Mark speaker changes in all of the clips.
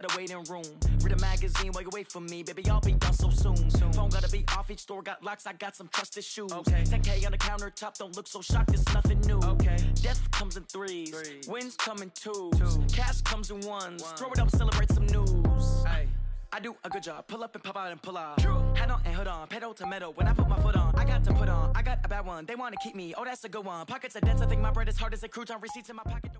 Speaker 1: the waiting room. Read a magazine while you wait for me, baby, I'll be done so soon. Phone gotta be off, each store got locks, I got some trusted shoes. 10K on the countertop, don't look so shocked, it's nothing new. Death comes in threes, wins come in twos, cash comes in ones. Throw it up, celebrate some news. I do a good job, pull up and pop out and pull out. Hat on and hood on, pedal to metal. When I put my foot on, I got to put on. I got a bad one, they want to keep me. Oh, that's a good one. Pockets are dense, I think my bread is hard as a crouton. Receipts in my pocket.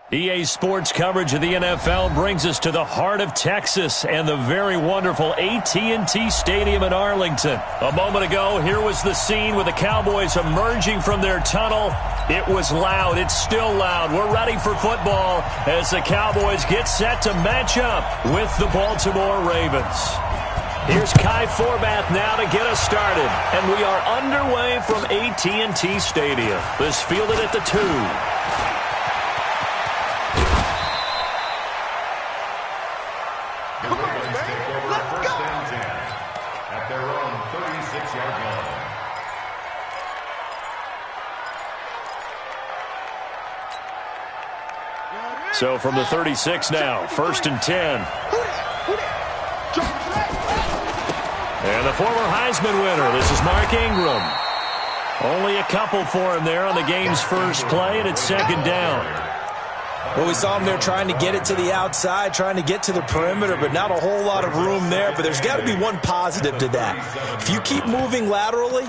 Speaker 2: EA Sports coverage of the NFL brings us to the heart of Texas and the very wonderful AT&T Stadium in Arlington. A moment ago, here was the scene with the Cowboys emerging from their tunnel. It was loud. It's still loud. We're ready for football as the Cowboys get set to match up with the Baltimore Ravens. Here's Kai Forbath now to get us started. And we are underway from AT&T Stadium. This fielded at the 2. So from the 36 now, 1st and 10. And the former Heisman winner, this is Mark Ingram. Only a couple for him there on the game's first play, and it's 2nd down.
Speaker 3: Well, we saw him there trying to get it to the outside, trying to get to the perimeter, but not a whole lot of room there. But there's got to be one positive to that. If you keep moving laterally,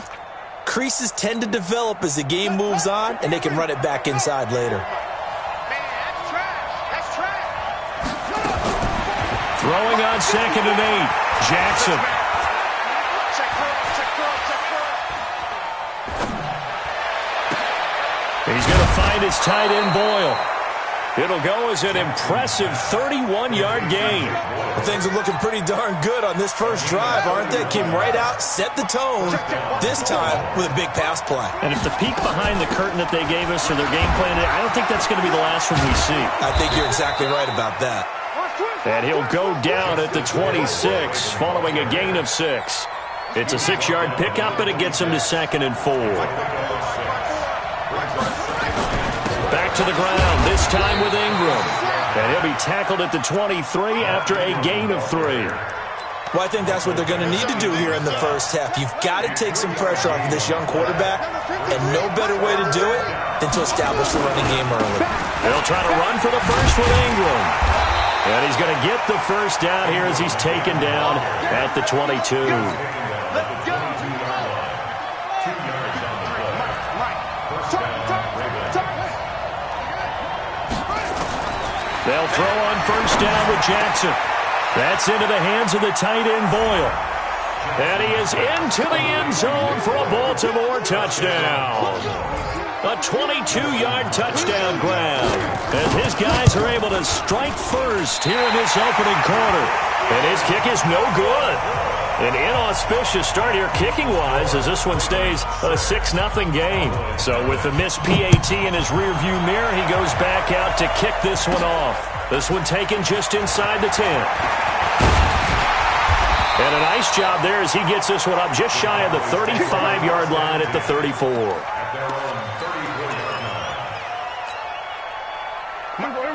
Speaker 3: creases tend to develop as the game moves on, and they can run it back inside later.
Speaker 2: Throwing on 2nd and 8, Jackson. He's going to find his tight end, Boyle. It'll go as an impressive 31-yard gain.
Speaker 3: Well, things are looking pretty darn good on this first drive, aren't they? Came right out, set the tone, this time with a big pass play.
Speaker 2: And if the peek behind the curtain that they gave us or their game plan, I don't think that's going to be the last one we see.
Speaker 3: I think you're exactly right about that.
Speaker 2: And he'll go down at the 26 following a gain of 6. It's a 6-yard pickup, and it gets him to 2nd and 4. Back to the ground, this time with Ingram. And he'll be tackled at the 23 after a gain of 3.
Speaker 3: Well, I think that's what they're going to need to do here in the first half. You've got to take some pressure off of this young quarterback, and no better way to do it than to establish the running game early.
Speaker 2: They'll try to run for the first with Ingram. And he's going to get the first down here as he's taken down at the 22. They'll throw on 1st down with Jackson. That's into the hands of the tight end, Boyle. And he is into the end zone for a Baltimore touchdown. A 22-yard touchdown grab. And his guys are able to strike first here in this opening quarter. And his kick is no good. An inauspicious start here kicking-wise as this one stays a 6-0 game. So with the missed PAT in his rearview mirror, he goes back out to kick this one off. This one taken just inside the 10. And a nice job there as he gets this one up just shy of the 35-yard line at the 34.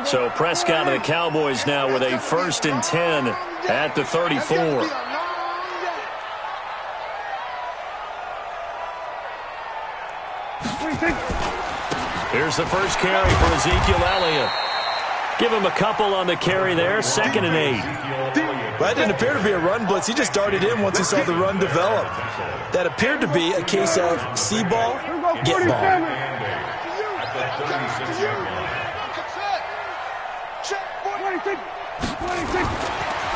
Speaker 2: So Prescott and the Cowboys now with a 1st and 10 at the 34. Here's the first carry for Ezekiel Elliott. Give him a couple on the carry there, 2nd and 8.
Speaker 3: Well, that didn't appear to be a run blitz. He just darted in once he saw the run develop. That appeared to be a case of see ball, get ball.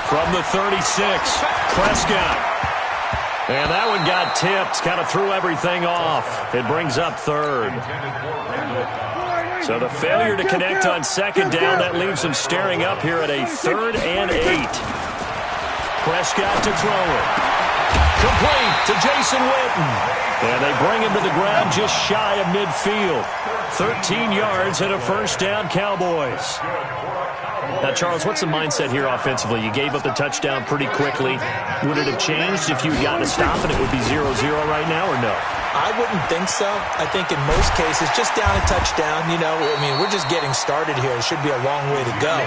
Speaker 2: From the 36, Prescott. And that one got tipped, kind of threw everything off. It brings up 3rd. So the failure to connect on 2nd down, that leaves them staring up here at a 3rd and 8. Prescott to throw it. Complete to Jason Witten. And they bring him to the ground just shy of midfield. 13 yards and a first down, Cowboys. Now, Charles, what's the mindset here offensively? You gave up the touchdown pretty quickly. Would it have changed if you had gotten a stop and it would be 0-0 right now, or no?
Speaker 3: I wouldn't think so. I think in most cases, just down a touchdown, we're just getting started here. It should be a long way to go.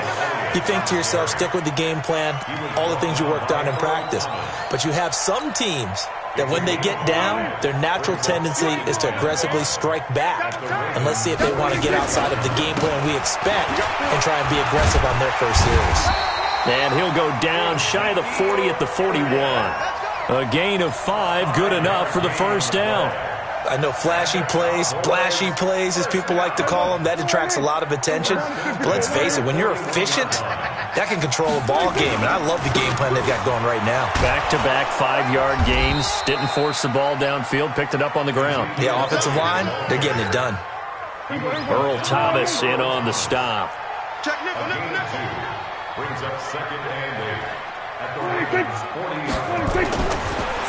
Speaker 3: You think to yourself, stick with the game plan, all the things you worked on in practice. But you have some teams that when they get down, their natural tendency is to aggressively strike back. And let's see if they want to get outside of the game plan we expect and try and be aggressive on their first series.
Speaker 2: And he'll go down shy of the 40 at the 41. A gain of 5, good enough for the first down.
Speaker 3: I know flashy plays, splashy plays, as people like to call them, that attracts a lot of attention. But let's face it, when you're efficient, that can control a ball game. And I love the game plan they've got going right now.
Speaker 2: Back-to-back 5-yard gains. Didn't force the ball downfield. Picked it up on the ground.
Speaker 3: Yeah, offensive line, they're getting it done.
Speaker 2: Earl Thomas in on the stop.
Speaker 4: Check nickel. Brings up second and 8 at the 40-yard line.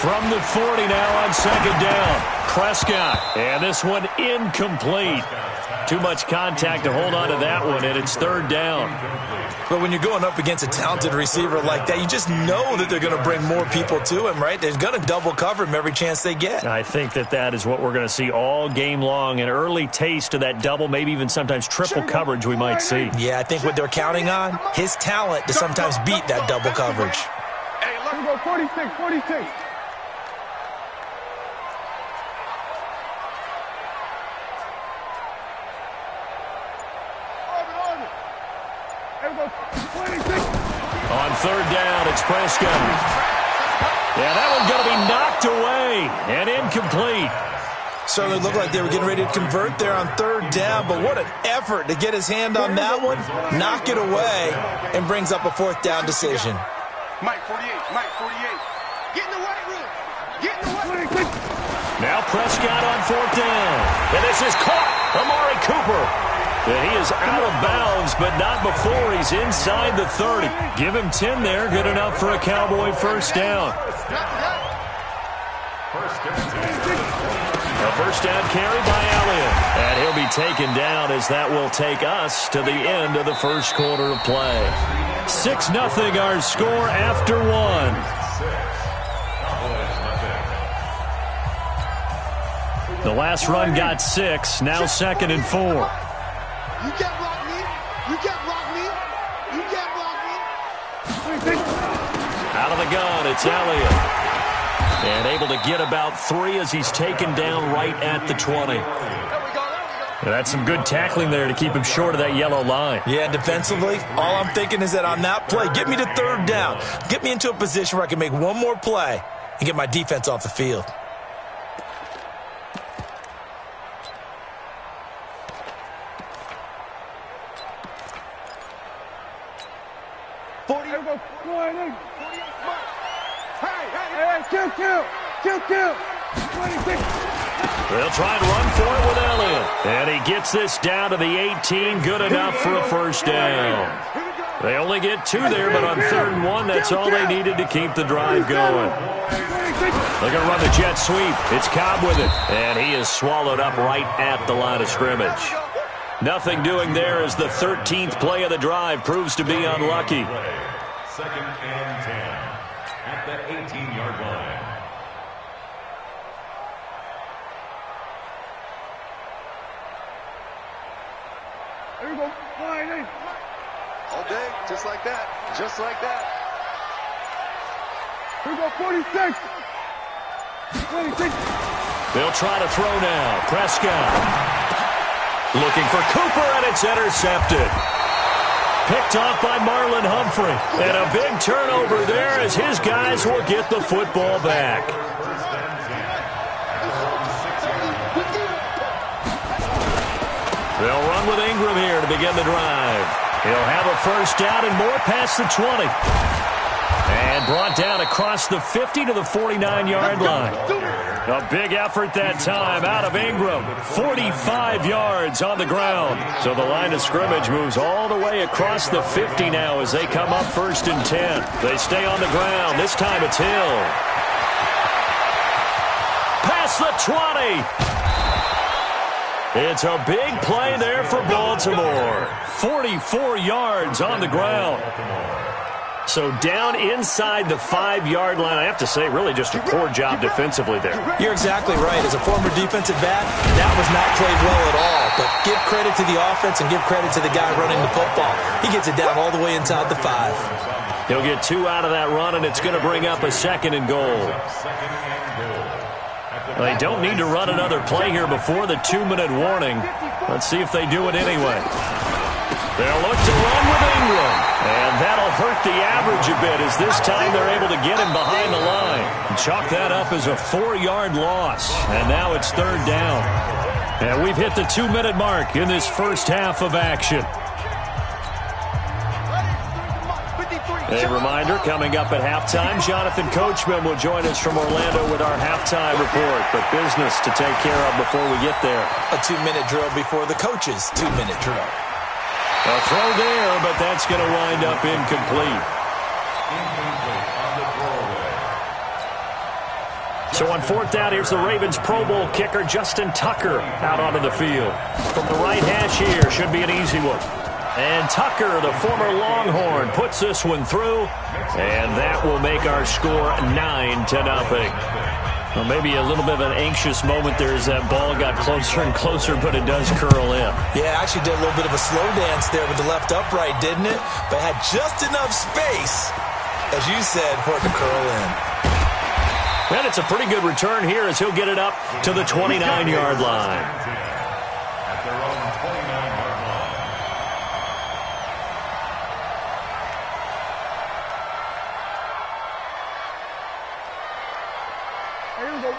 Speaker 2: From the 40 now on second down. Prescott. And this one incomplete. Too much contact to hold on to that one, and it's third down.
Speaker 3: But when you're going up against a talented receiver like that, you just know that they're going to bring more people to him, right? They're going to double cover him every chance they get.
Speaker 2: I think that is what we're going to see all game long. An early taste of that double, maybe even sometimes triple coverage we might see.
Speaker 3: Yeah, I think what they're counting on, his talent to sometimes beat that double coverage.
Speaker 4: Hey, let me go 46.
Speaker 2: On third down, it's Prescott. Yeah, that one's going to be knocked away and incomplete.
Speaker 3: Certainly looked like they were getting ready to convert there on third down, but what an effort to get his hand on that one, knock it away, and brings up a fourth down decision.
Speaker 4: Mike 48. Get in the white room. Get in the white room.
Speaker 2: Now Prescott on fourth down. And this is caught. Amari Cooper. And he is out of bounds, but not before he's inside the 30. Give him 10 there. Good enough for a Cowboy first down. A first down carry by Elliott. And he'll be taken down as that will take us to the end of the first quarter of play. 6-0 our score after one. The last run got 6. Now 2nd and 4.
Speaker 4: You can't block me.
Speaker 2: Out of the gun, it's Elliott. And able to get about 3 as he's taken down right at the 20. That's some good tackling there to keep him short of that yellow line.
Speaker 3: Yeah, defensively, all I'm thinking is that on that play, get me to third down. Get me into a position where I can make one more play and get my defense off the field.
Speaker 4: Kill.
Speaker 2: 26. They'll try and run for it with Elliott. And he gets this down to the 18. Good enough for a first down. They only get 2 there, but on 3rd and 1, that's all they needed to keep the drive going. They're going to run the jet sweep. It's Cobb with it. And he is swallowed up right at the line of scrimmage. Nothing doing there as the 13th play of the drive proves to be unlucky.
Speaker 4: 2nd and 10 at the 18-yard line.
Speaker 5: There you go.
Speaker 4: All day, just like that.
Speaker 5: Here we go, 46.
Speaker 2: They'll try to throw now. Prescott looking for Cooper, and it's intercepted. Picked off by Marlon Humphrey. And a big turnover there as his guys will get the football back. They'll run with Ingram here to begin the drive. He'll have a first down and more past the 20. And brought down across the 50 to the 49-yard line. A big effort that time out of Ingram. 45 yards on the ground. So the line of scrimmage moves all the way across the 50 now as they come up 1st and 10. They stay on the ground. This time it's Hill. across the 20. It's a big play there for Baltimore. 44 yards on the ground. So down inside the 5-yard line. I have to say, really just a poor job defensively there.
Speaker 3: You're exactly right. As a former defensive back, that was not played well at all. But give credit to the offense and give credit to the guy running the football. He gets it down all the way inside the 5.
Speaker 2: He'll get 2 out of that run, and it's going to bring up a 2nd and goal. They don't need to run another play here before the 2-minute warning. Let's see if they do it anyway. They'll look to run with Ingram, and that'll hurt the average a bit as this time they're able to get him behind the line. And chalk that up as a 4-yard loss, and now it's 3rd down. And we've hit the 2-minute mark in this first half of action. A reminder, coming up at halftime, Jonathan Coachman will join us from Orlando with our halftime report. But business to take care of before we get there.
Speaker 3: A 2-minute drill before the coach's 2-minute drill.
Speaker 2: A throw there, but that's going to wind up incomplete. So on 4th down, here's the Ravens Pro Bowl kicker, Justin Tucker, out onto the field. From the right hash here, should be an easy one. And Tucker, the former Longhorn, puts this one through, and that will make our score 9-0. Well, maybe a little bit of an anxious moment there as that ball got closer and closer, but it does curl in.
Speaker 3: Yeah, actually did a little bit of a slow dance there with the left upright, didn't it? But had just enough space, as you said, for it to curl in.
Speaker 2: And it's a pretty good return here as he'll get it up to the 29-yard line.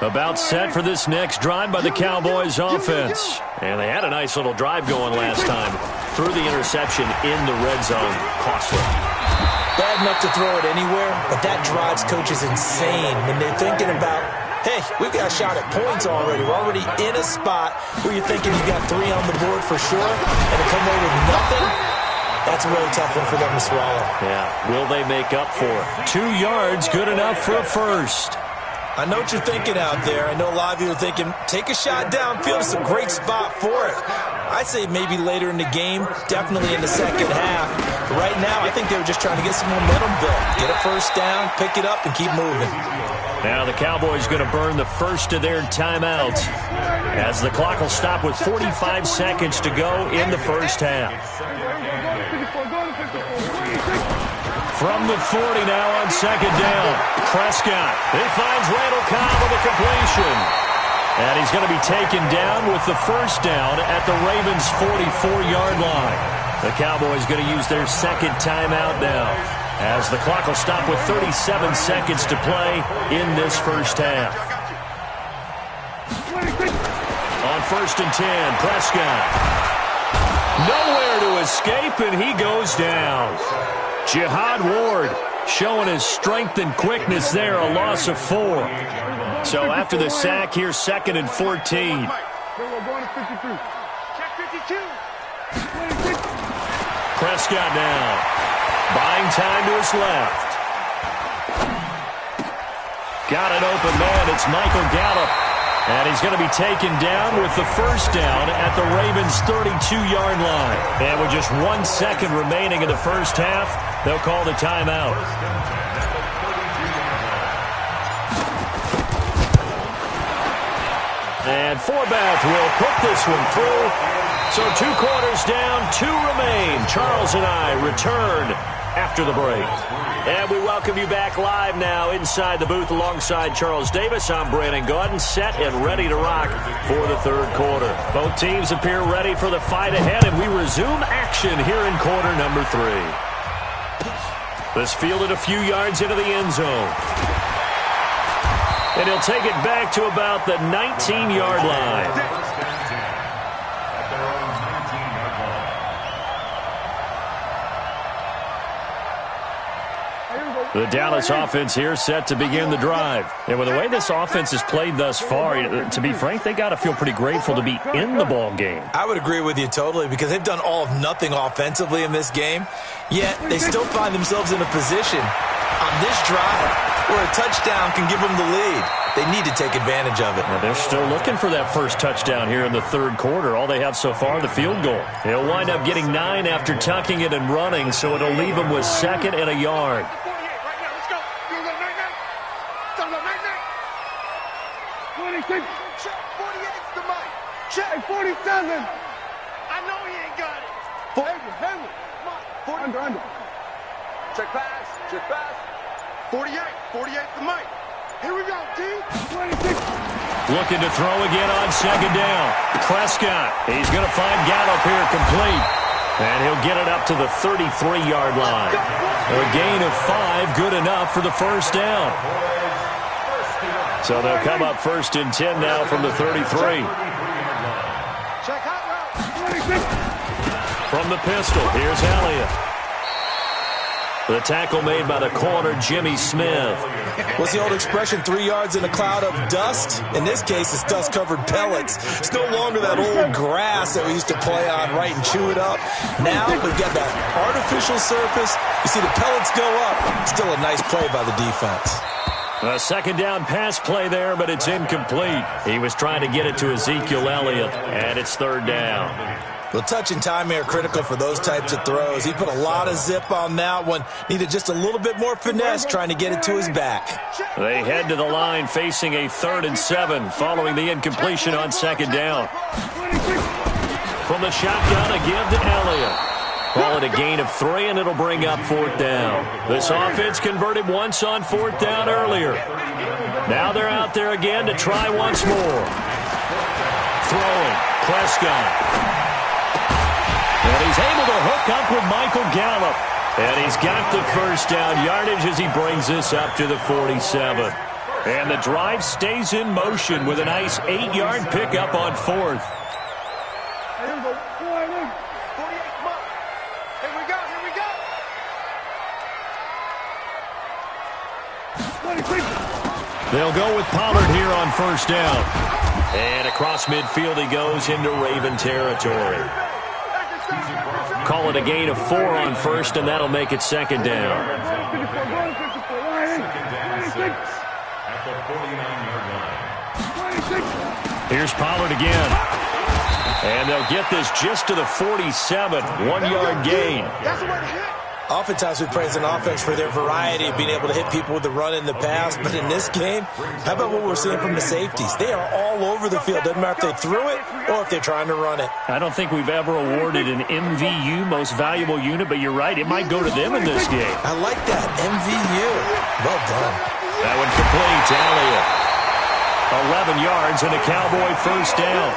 Speaker 2: About set for this next drive by the Cowboys offense. And they had a nice little drive going last time. Threw the interception in the red zone. Costly.
Speaker 3: Bad enough to throw it anywhere, but that drives coaches insane when they're thinking about, hey, we've got a shot at points already. We're already in a spot where you're thinking you got 3 on the board for sure, and to come away with nothing, that's a really tough one for them to swallow.
Speaker 2: Yeah, will they make up for it? 2 yards, good enough for a first.
Speaker 3: I know what you're thinking out there. I know a lot of you are thinking, take a shot downfield. It's a great spot for it. I'd say maybe later in the game, definitely in the second half. But right now, I think they were just trying to get some momentum built. Get a first down, pick it up, and keep moving.
Speaker 2: Now the Cowboys going to burn the first of their timeouts as the clock will stop with 45 seconds to go in the first half. From the 40 now on 2nd down. Prescott. He finds Randall Cobb with a completion. And he's going to be taken down with the first down at the Ravens' 44-yard line. The Cowboys going to use their 2nd timeout now as the clock will stop with 37 seconds to play in this first half. On 1st and 10, Prescott. Nowhere to escape, and he goes down. Jihad Ward showing his strength and quickness there, a loss of 4. So after the sack, here's 2nd and 14. Prescott now, buying time to his left. Got an open man, it's Michael Gallup. And he's going to be taken down with the first down at the Ravens' 32-yard line. And with just 1 second remaining in the first half, they'll call the timeout. And Forbath will put this one through. So 2 quarters down, 2 remain. Charles and I return after the break. And we welcome you back live now inside the booth alongside Charles Davis. I'm Brandon Gaudin, set and ready to rock for the 3rd quarter. Both teams appear ready for the fight ahead, and we resume action here in quarter number 3. This fielded a few yards into the end zone. And he'll take it back to about the 19-yard line. The Dallas offense here set to begin the drive. And with the way this offense has played thus far, to be frank, they got to feel pretty grateful to be in the ball game.
Speaker 3: I would agree with you totally because they've done all of nothing offensively in this game, yet they still find themselves in a position on this drive where a touchdown can give them the lead. They need to take advantage of it.
Speaker 2: Well, they're still looking for that first touchdown here in the third quarter. All they have so far, the field goal. He'll wind up getting 9 after tucking it and running, so it'll leave him with 2nd and a yard.
Speaker 5: 46.
Speaker 6: Check 48's the mic.
Speaker 5: Check 47.
Speaker 6: I know he ain't got it.
Speaker 5: Handle. Under.
Speaker 6: Check pass. 48. 48's the mic. Here we go, D.
Speaker 5: 26.
Speaker 2: Looking to throw again on 2nd down. Prescott. He's going to find Gallup here complete. And he'll get it up to the 33-yard line. A gain of 5, good enough for the first down. So they'll come up 1st and 10 now from the 33.
Speaker 6: Check hot route.
Speaker 5: 26.
Speaker 2: From the pistol, here's Elliott. The tackle made by the corner, Jimmy Smith.
Speaker 3: What's the old expression, 3 yards in a cloud of dust? In this case, it's dust-covered pellets. It's no longer that old grass that we used to play on, right, and chew it up. Now we've got that artificial surface. You see the pellets go up. Still a nice play by the defense.
Speaker 2: A 2nd down pass play there, but it's incomplete. He was trying to get it to Ezekiel Elliott, and it's 3rd down.
Speaker 3: Well, touch and timing are critical for those types of throws. He put a lot of zip on that one. Needed just a little bit more finesse trying to get it to his back.
Speaker 2: They head to the line facing a 3rd and 7 following the incompletion on 2nd down. From the shotgun, a give to Elliott. Call it a gain of 3, and it'll bring up 4th down. This offense converted once on 4th down earlier. Now they're out there again to try once more. Throwing, Prescott. And he's able to hook up with Michael Gallup. And he's got the first down yardage as he brings this up to the 47. And the drive stays in motion with a nice 8-yard pickup on 4th.
Speaker 5: Here we go.
Speaker 6: 48 mark. Here we go.
Speaker 5: 26.
Speaker 2: They'll go with Pollard here on 1st down. And across midfield he goes into Raven territory. Call it a gain of 4 on 1st, and that'll make it 2nd down.
Speaker 4: At the 49-yard line.
Speaker 2: Here's Pollard again. And they'll get this just to the 47, 1-yard gain.
Speaker 6: That's the way to hit.
Speaker 3: Oftentimes we praise an offense for their variety of being able to hit people with the run in the pass. But in this game, how about what we're seeing from the safeties? They are all over the field. Doesn't matter if they threw it or if they're trying to run it.
Speaker 2: I don't think we've ever awarded an MVU, most valuable unit, but you're right, it might go to them in this game.
Speaker 3: I like that. MVU. Well done.
Speaker 2: That one complete to Elliott. 11 yards and a Cowboy first down.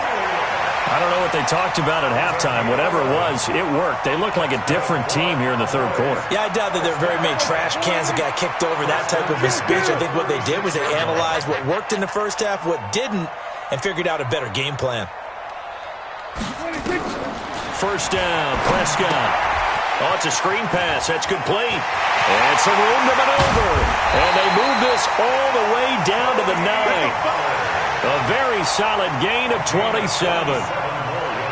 Speaker 2: I don't know what they talked about at halftime. Whatever it was, it worked. They look like a different team here in the third quarter.
Speaker 3: Yeah, I doubt that there are very many trash cans that got kicked over, that type of a speech. I think what they did was they analyzed what worked in the first half, what didn't, and figured out a better game plan.
Speaker 2: First down, Prescott. Oh, it's a screen pass. That's complete. And some room to maneuver. And they move this all the way down to the 9. A very solid gain of 27.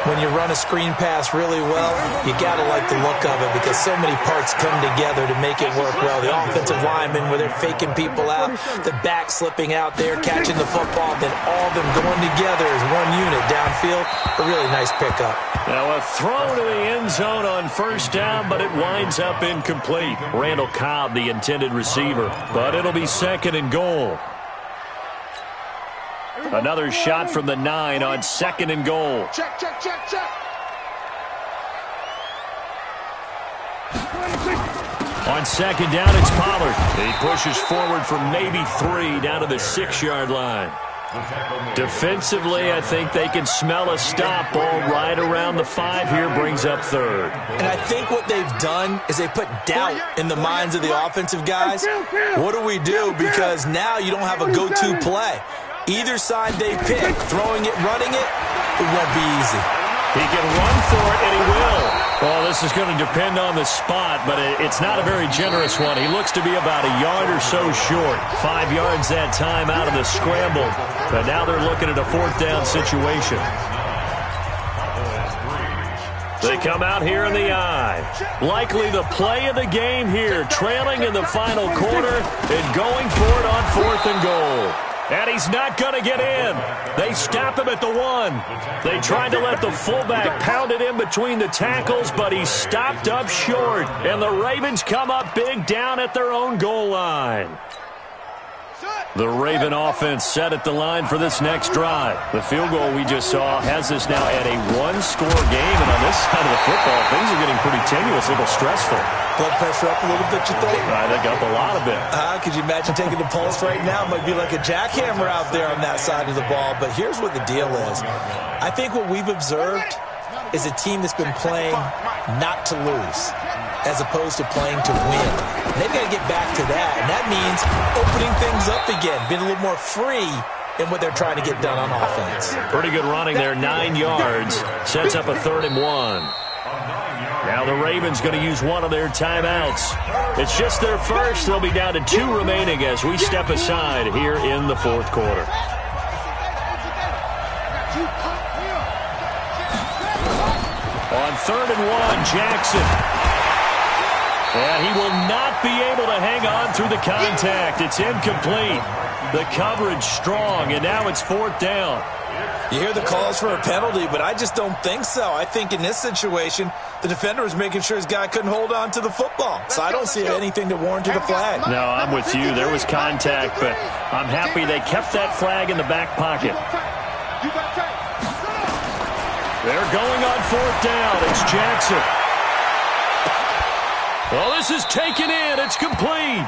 Speaker 3: When you run a screen pass really well, you got to like the look of it because so many parts come together to make it work well. The offensive linemen, where they're faking people out, the back slipping out there, catching the football, then all of them going together as one unit downfield. A really nice pickup.
Speaker 2: Now a throw to the end zone on first down, but it winds up incomplete. Randall Cobb, the intended receiver, but it'll be 2nd and goal. Another shot from the 9 on 2nd and goal.
Speaker 6: Check.
Speaker 2: On 2nd down, it's Pollard. He pushes forward from maybe 3 down to the 6-yard line. Defensively, I think they can smell a stop ball right around the 5 here, brings up 3rd.
Speaker 3: And I think what they've done is they put doubt in the minds of the offensive guys. What do we do? Because now you don't have a go-to play. Either side they pick, throwing it, running it, it won't be easy.
Speaker 2: He can run for it, and he will. Well, this is going to depend on the spot, but it's not a very generous one. He looks to be about a yard or so short. 5 yards that time out of the scramble. But now they're looking at a 4th down situation. They come out here in the I. Likely the play of the game here, trailing in the final quarter and going for it on 4th and goal. And he's not going to get in. They stop him at the 1. They tried to let the fullback pound it in between the tackles, but he stopped up short. And the Ravens come up big down at their own goal line. The Raven offense set at the line for this next drive. The field goal we just saw has us now at a one-score game, and on this side of the football, things are getting pretty tenuous, a little stressful.
Speaker 3: Blood pressure up a little bit, you think?
Speaker 2: I think up a lot of it.
Speaker 3: Could you imagine taking the pulse right now? It might be like a jackhammer out there on that side of the ball, but here's what the deal is. I think what we've observed is a team that's been playing not to lose, as opposed to playing to win. And they've got to get back to that, and that means opening things up again, being a little more free in what they're trying to get done on offense.
Speaker 2: Pretty good running there, 9 yards. Sets up a 3rd and 1. Now the Ravens going to use one of their timeouts. It's just their first. They'll be down to 2 remaining as we step aside here in the 4th quarter. On 3rd and 1, Jackson. And he will not be able to hang on through the contact. It's incomplete. The coverage strong, and now it's 4th down.
Speaker 3: You hear the calls for a penalty, but I just don't think so. I think in this situation, the defender was making sure his guy couldn't hold on to the football. So I don't see anything to warrant a flag.
Speaker 2: No, I'm with you. There was contact, but I'm happy they kept that flag in the back pocket. They're going on 4th down. It's Jackson. Well, this is taken in. It's complete.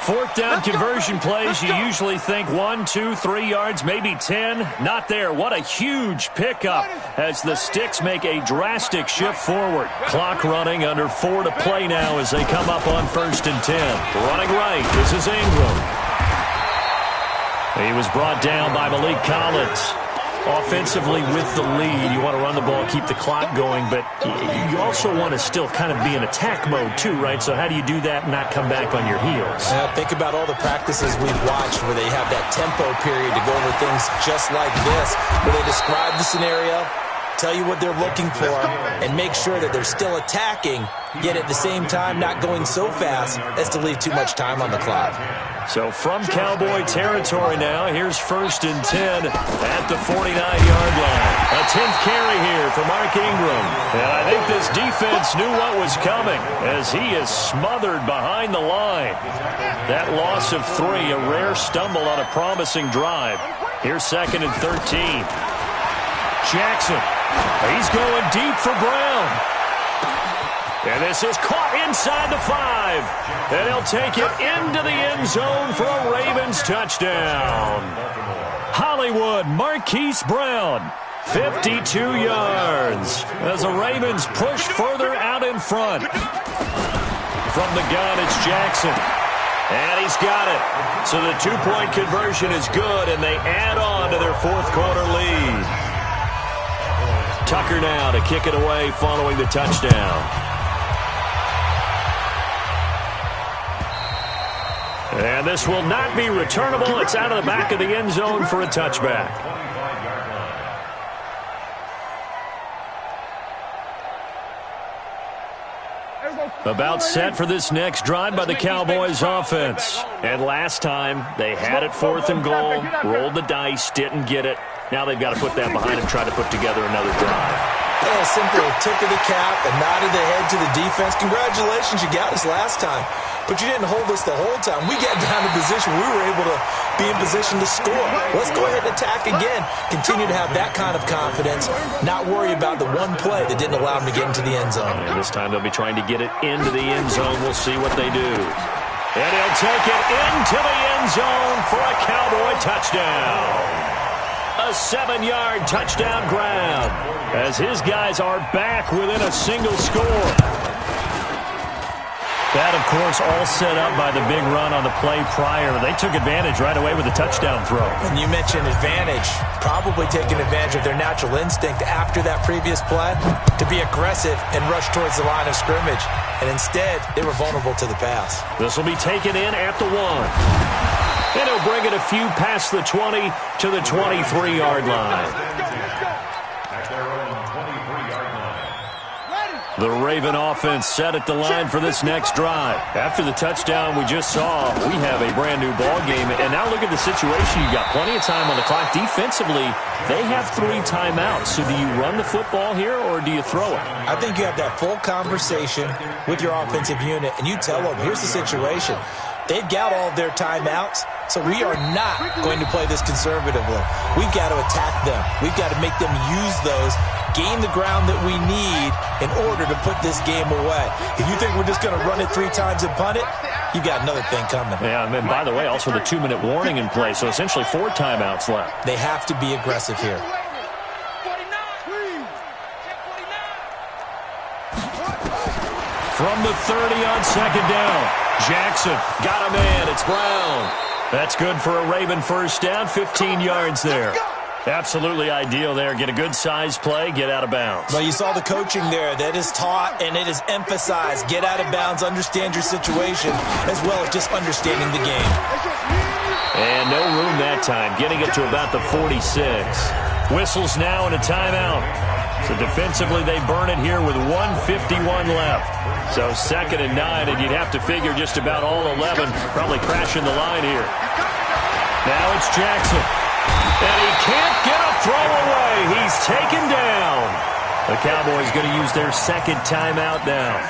Speaker 2: 4th down conversion plays, you usually think 1, 2, 3 yards, maybe 10. Not there. What a huge pickup as the Sticks make a drastic shift forward. Clock running, under 4 to play now as they come up on 1st and 10. Running right, this is Ingram. He was brought down by Malik Collins. Offensively with the lead, you want to run the ball, keep the clock going, but you also want to still kind of be in attack mode too, right? So how do you do that and not come back on your heels?
Speaker 3: Think about all the practices we've watched where they have that tempo period to go over things just like this, where they describe the scenario, tell you what they're looking for, and make sure that they're still attacking, yet at the same time not going so fast as to leave too much time on the clock.
Speaker 2: So from Cowboy territory now, here's 1st and 10 at the 49-yard line. A 10th carry here for Mark Ingram. And I think this defense knew what was coming as he is smothered behind the line. That loss of 3, a rare stumble on a promising drive. Here's 2nd and 13. Jackson, he's going deep for Brown. And this is caught inside the 5. And he'll take it into the end zone for a Ravens touchdown. Hollywood Marquise Brown, 52 yards. As the Ravens push further out in front. From the gun, it's Jackson. And he's got it. So the 2-point conversion is good, and they add on to their 4th quarter lead. Tucker now to kick it away following the touchdown. And this will not be returnable. It's out of the back of the end zone for a touchback. About set for this next drive by the Cowboys offense. And last time, they had it 4th and goal, rolled the dice, didn't get it. Now they've got to put that behind them, try to put together another drive.
Speaker 3: Yeah, a simple tip of the cap, a nod of the head to the defense. Congratulations, you got us last time. But you didn't hold us the whole time. We got down to position. We were able to be in position to score. Let's go ahead and attack again. Continue to have that kind of confidence. Not worry about the one play that didn't allow them to get into the end zone.
Speaker 2: And this time they'll be trying to get it into the end zone. We'll see what they do. And he'll take it into the end zone for a Cowboy touchdown. A 7-yard touchdown grab as his guys are back within a single score. That, of course, all set up by the big run on the play prior. They took advantage right away with a touchdown throw.
Speaker 3: And you mentioned advantage, probably taking advantage of their natural instinct after that previous play to be aggressive and rush towards the line of scrimmage. And instead, they were vulnerable to the pass.
Speaker 2: This will be taken in at the 1. And he'll bring it a few past the 20 to the 23-yard line.
Speaker 4: At their own 23-yard line.
Speaker 2: The Raven offense set at the line for this next drive. After the touchdown we just saw, we have a brand new ball game. And now look at the situation. You got plenty of time on the clock. Defensively, they have 3 timeouts. So do you run the football here or do you throw it?
Speaker 3: I think you have that full conversation with your offensive unit, and you tell them, here's the situation. They've got all of their timeouts, so we are not going to play this conservatively. We've got to attack them. We've got to make them use those, gain the ground that we need in order to put this game away. If you think we're just going to run it 3 times and punt it, you've got another thing coming.
Speaker 2: Yeah, and then, by the way, also the 2-minute warning in play, so essentially 4 timeouts left.
Speaker 3: They have to be aggressive here.
Speaker 2: From the 30 on second down, Jackson got a man. It's Brown. That's good for a Raven first down, 15 yards there. Absolutely ideal there. Get a good size play, get out of bounds.
Speaker 3: Well, you saw the coaching there. That is taught and it is emphasized. Get out of bounds, understand your situation, as well as just understanding the game.
Speaker 2: And no room that time, getting it to about the 46. Whistles now and a timeout. So defensively, they burn it here with 1:51 left. So 2nd and 9, and you'd have to figure just about all 11 probably crashing the line here. Now it's Jackson. And he can't get a throw away. He's taken down. The Cowboys going to use their 2nd timeout now,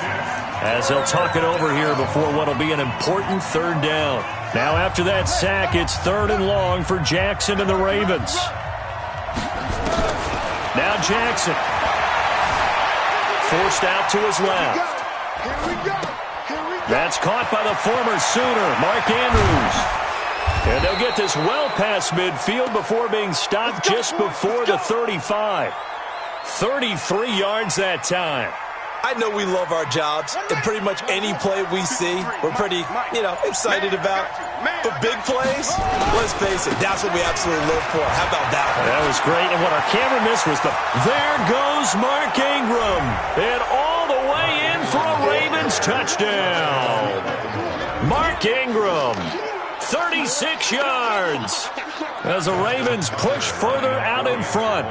Speaker 2: as they'll talk it over here before what will be an important 3rd down. Now after that sack, it's 3rd and long for Jackson and the Ravens. Now Jackson. Forced out to his left. That's caught by the former Sooner, Mark Andrews. And they'll get this well past midfield before being stopped just before the 35. 33 yards that time.
Speaker 3: I know we love our jobs, and pretty much any play we see, we're pretty, excited about. But big plays, let's face it, that's what we absolutely live for. How about that one?
Speaker 2: That was great, and what our camera missed was there goes Mark Ingram, and all the way in for a Ravens touchdown. Mark Ingram, 36 yards, as the Ravens push further out in front.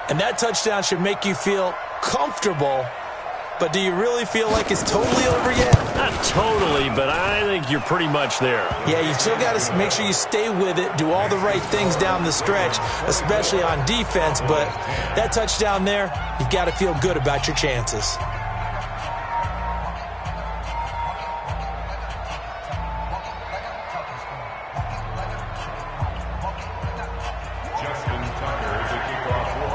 Speaker 3: And that touchdown should make you feel comfortable. But do you really feel like it's totally over yet?
Speaker 2: Not totally, but I think you're pretty much there.
Speaker 3: Yeah, you still got to make sure you stay with it, do all the right things down the stretch, especially on defense. But that touchdown there, you've got to feel good about your chances.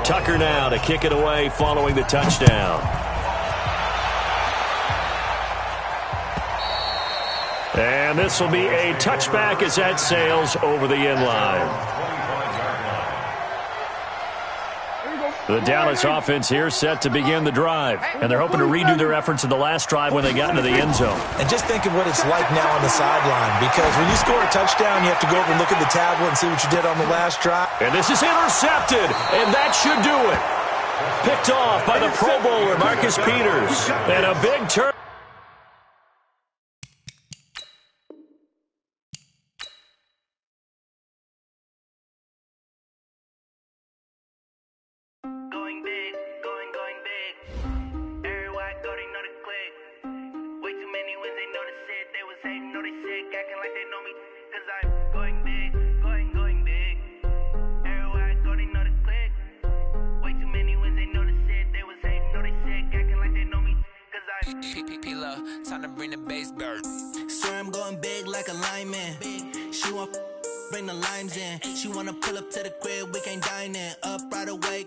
Speaker 2: Tucker now to kick it away following the touchdown. And this will be a touchback as that sails over the end line. The Dallas offense here set to begin the drive. And they're hoping to redo their efforts in the last drive when they got into the end zone.
Speaker 3: And just think of what it's like now on the sideline. Because when you score a touchdown, you have to go over and look at the tablet and see what you did on the last drive.
Speaker 2: And this is intercepted. And that should do it. Picked off by the Pro Bowler, Marcus Peters. And a big turn.
Speaker 7: Time to bring the bass bird.
Speaker 1: Swear I'm going big like a lineman. She want bring the limes in. She wanna pull up to the crib, we can't dine in. Up right away.